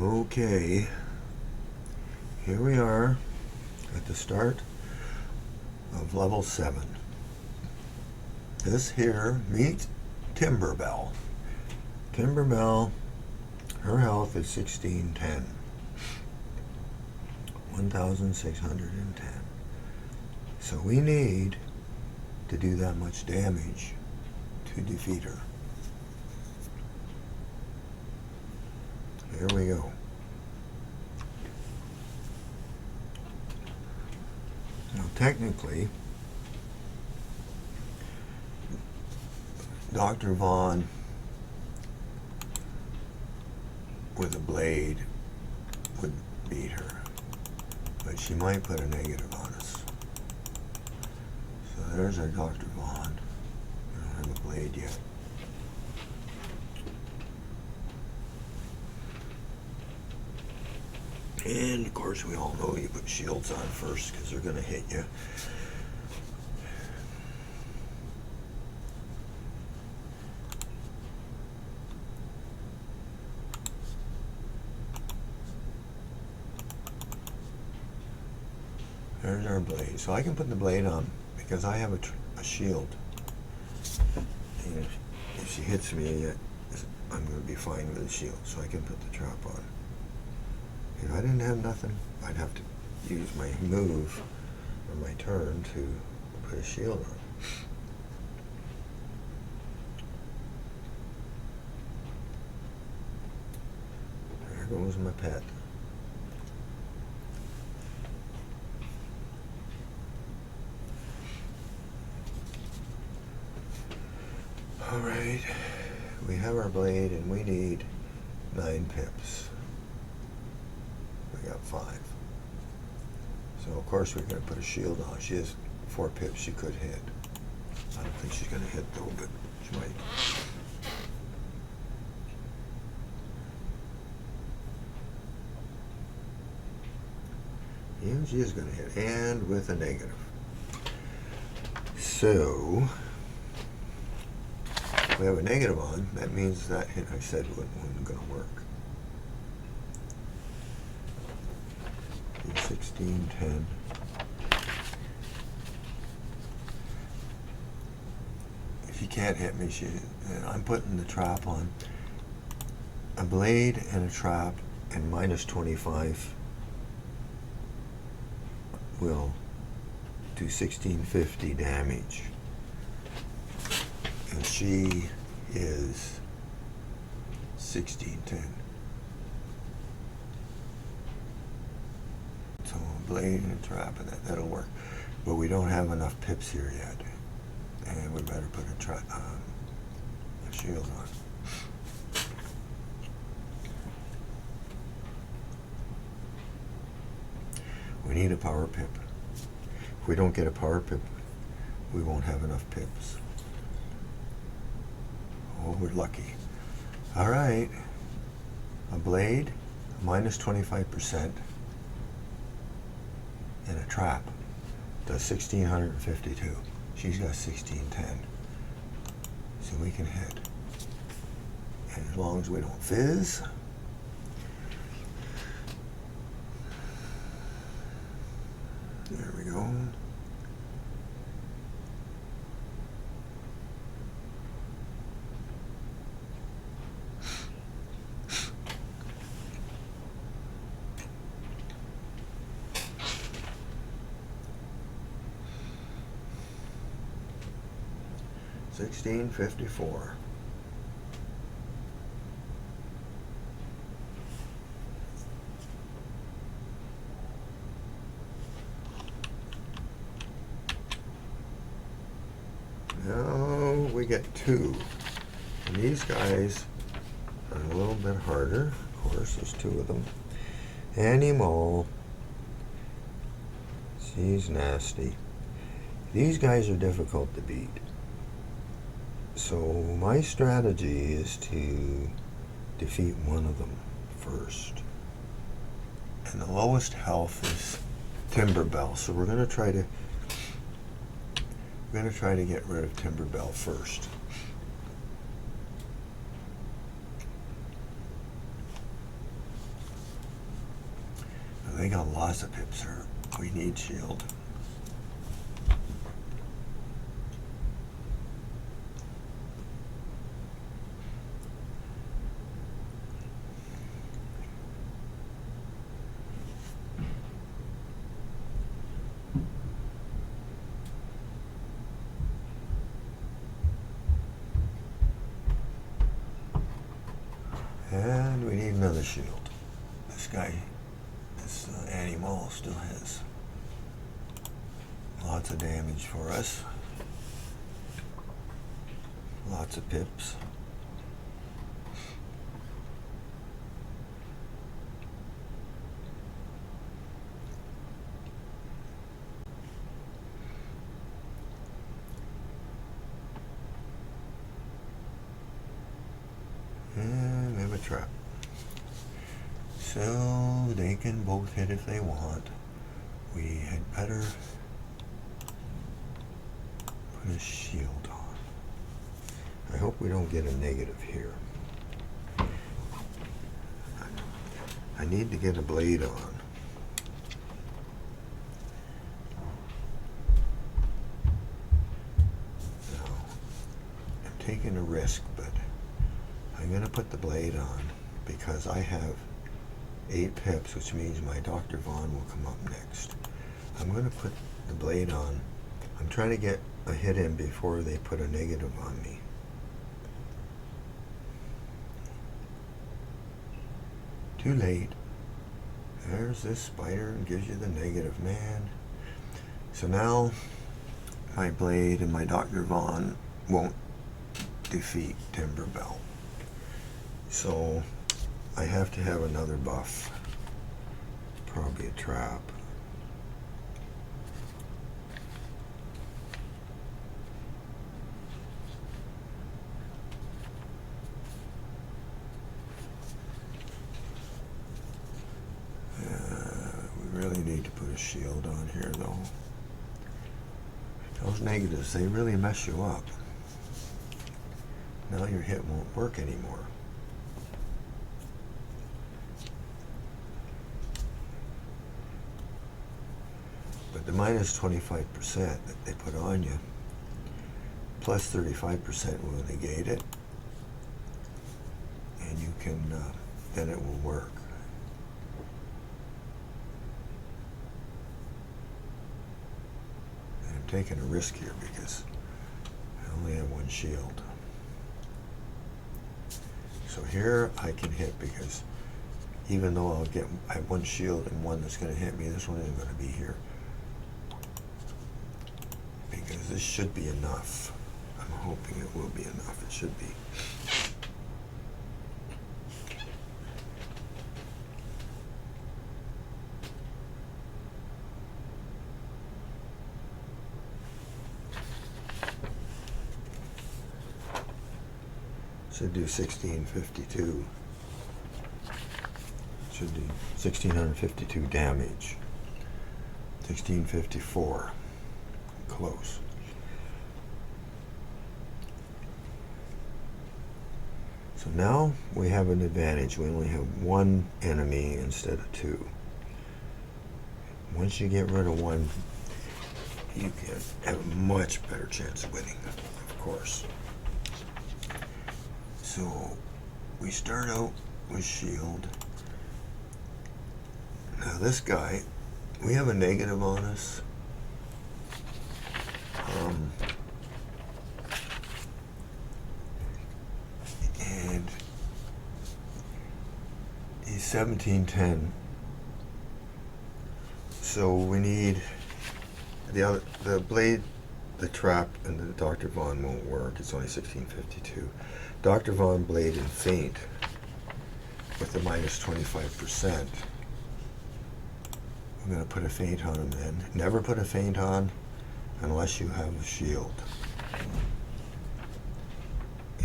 Okay, here we are at the start of level 7. This here meets Timberbell. Timberbell, her health is 1610. 1610. So we need to do that much damage to defeat her. Here we go. Now technically, Dr. Vaughn with a blade would beat her, but she might put a negative on us. So there's our Dr. Vaughn. We don't have a blade yet. And of course we all know you put shields on first because they're going to hit you. There's our blade. So I can put the blade on because I have a shield. And if she hits me, I'm going to be fine with the shield. So I can put the trap on. If I didn't have nothing, I'd have to use my move or my turn to put a shield on. There goes my pet. Alright, we have our blade and we need 9 pips. We got 5. So of course we're going to put a shield on. She has 4 pips she could hit. I don't think she's going to hit though, but she might. Yeah, she is going to hit, and with a negative. So if we have a negative on, that means that hit I said wasn't going to work. 1610. If she can't hit me, I'm putting the trap on. A blade and a trap and minus 25 will do 1650 damage. And she is 1610. So a blade and a trap, and that'll work. But we don't have enough pips here yet, and we better put a shield on. We need a power pip. If we don't get a power pip, we won't have enough pips. Oh, we're lucky. All right, a blade, minus 25%. And a trap does 1652. She's got 1610. So we can hit. And as long as we don't fizz. There we go. $16.54. Now we get 2. And these guys are a little bit harder. Of course, there's 2 of them. Annie Mole. She's nasty. These guys are difficult to beat. So my strategy is to defeat one of them first. And the lowest health is Timberbell. So we're going to try to get rid of Timberbell first. got lots of pips here. We need shield. And we need another shield. This guy, this animal still has lots of damage for us. Lots of pips. And we have a trap. So they can both hit if they want. We had better put a shield on. I hope we don't get a negative here. I need to get a blade on. Now, I'm taking a risk, but I'm going to put the blade on because I have 8 pips, which means my Dr. Vaughn will come up next. I'm going to put the blade on. I'm trying to get a hit in before they put a negative on me. Too late. There's this spider and gives you the negative, man. So now my blade and my Dr. Vaughn won't defeat Timberbell. So I have to have another buff. Probably a trap. We really need to put a shield on here though. Those negatives, they really mess you up. Now your hit won't work anymore. But the minus 25% that they put on you, plus 35% will negate it, and you can, then it will work. And I'm taking a risk here because I only have 1 shield. So here I can hit because even though I have 1 shield and 1 that's going to hit me, this one isn't going to be here. Because this should be enough. I'm hoping it will be enough. It should be. Should do 1652. Should do 1652 damage. 1654. Close. So now we have an advantage. We only have 1 enemy instead of 2. Once you get rid of 1, you can have a much better chance of winning, of course. So we start out with shield. Now this guy, we have a negative on us. And he's 1710. So we need the blade, the trap, and the Dr. Vaughn won't work. It's only 1652. Dr. Vaughn blade and feint with the minus 25%. I'm going to put a feint on him then. Never put a feint on unless you have a shield.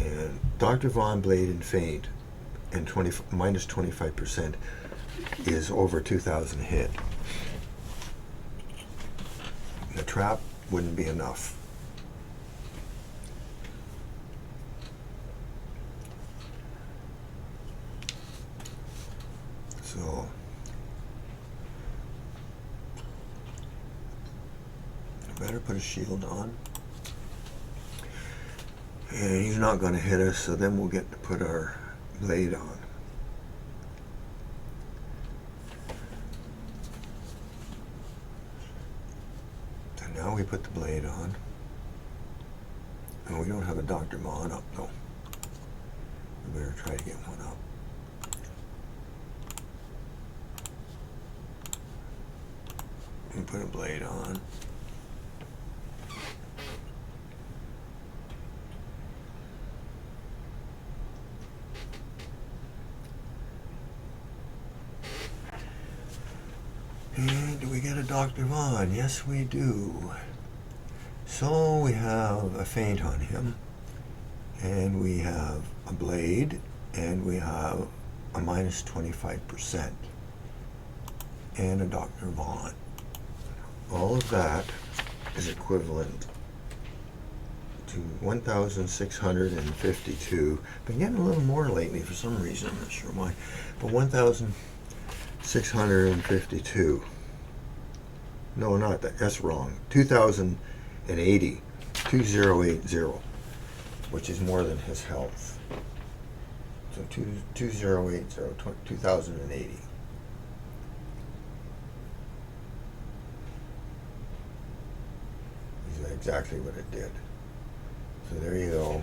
And Dr. Vaughn blade and feint and minus 25% is over 2,000 hit. The trap wouldn't be enough. So better put a shield on. And he's not going to hit us, so then we'll get to put our blade on. So now we put the blade on. And we don't have a Dr. Vaughn up though. We better try to get one up. And put a blade on. And do we get a Dr. Vaughn? Yes, we do. So we have a feint on him, and we have a blade, and we have a minus 25%, and a Dr. Vaughn. All of that is equivalent to 1,652. Been getting a little more lately for some reason, I'm not sure why, but 1,652. No, not that. That's wrong. 2,080. 2080, which is more than his health. So 2080, 2080. Is exactly what it did. So there you go.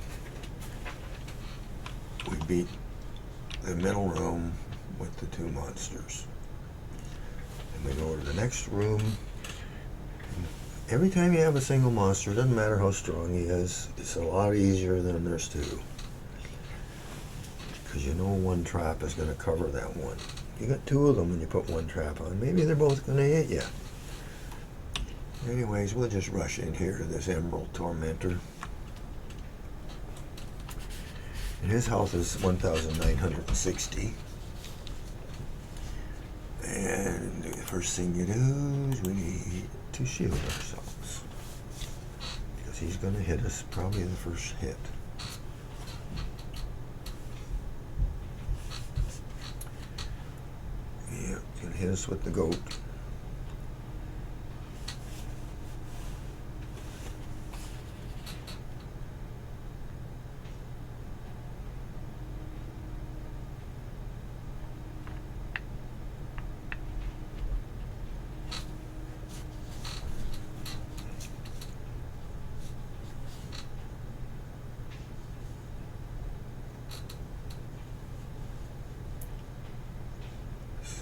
We beat the middle room with the two monsters. And we go to the next room. Every time you have a single monster, it doesn't matter how strong he is, it's a lot easier than there's two. Because you know one trap is going to cover that one. You got two of them and you put one trap on, maybe they're both going to hit you. Anyways, we'll just rush in here to this Emerald Tormentor. And his health is 1,960. And the first thing you do is we need to shield ourselves, because he's going to hit us probably the first hit. Yeah, he's going to hit us with the goat.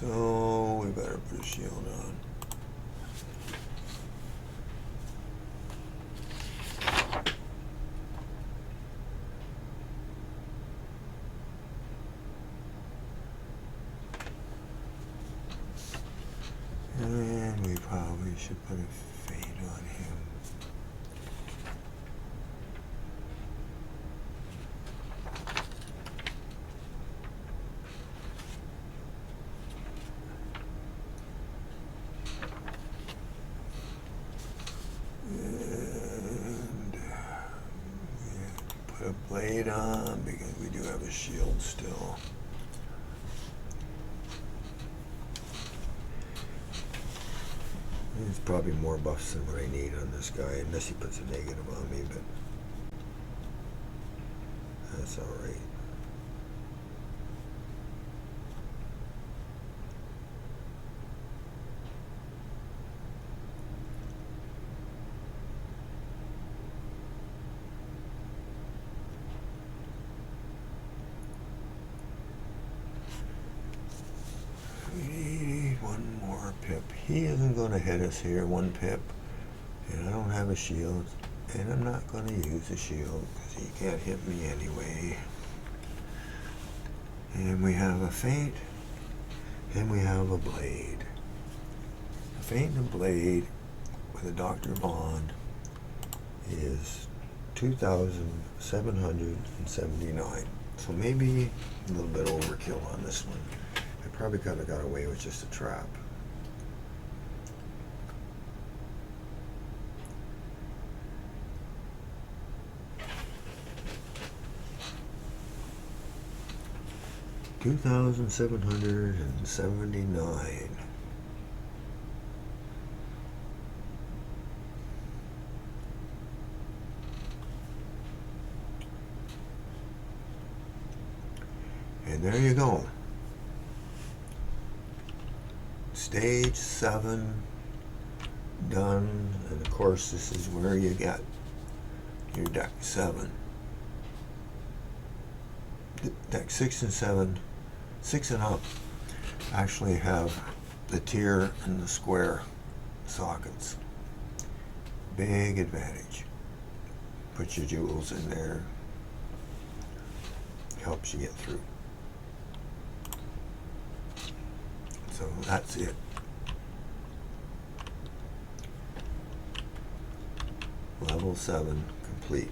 So we better put a shield on. And we probably should put a fade on him. Put a blade on because we do have a shield still. There's probably more buffs than what I need on this guy, unless he puts a negative on me, but that's alright. One more pip. He isn't going to hit us here. One pip. And I don't have a shield. And I'm not going to use a shield because he can't hit me anyway. And we have a feint. And we have a blade. A feint and a blade with a Dr. Vaughn is 2,779. So maybe a little bit overkill on this one. I probably could have got away with just a trap. $2,779. And there you go. Stage 7 done. And of course, this is where you get your deck 7. Deck 6 and 7, 6 and up, actually have the tier and the square sockets. Big advantage. Put your jewels in there. Helps you get through. So that's it. Level 7 complete.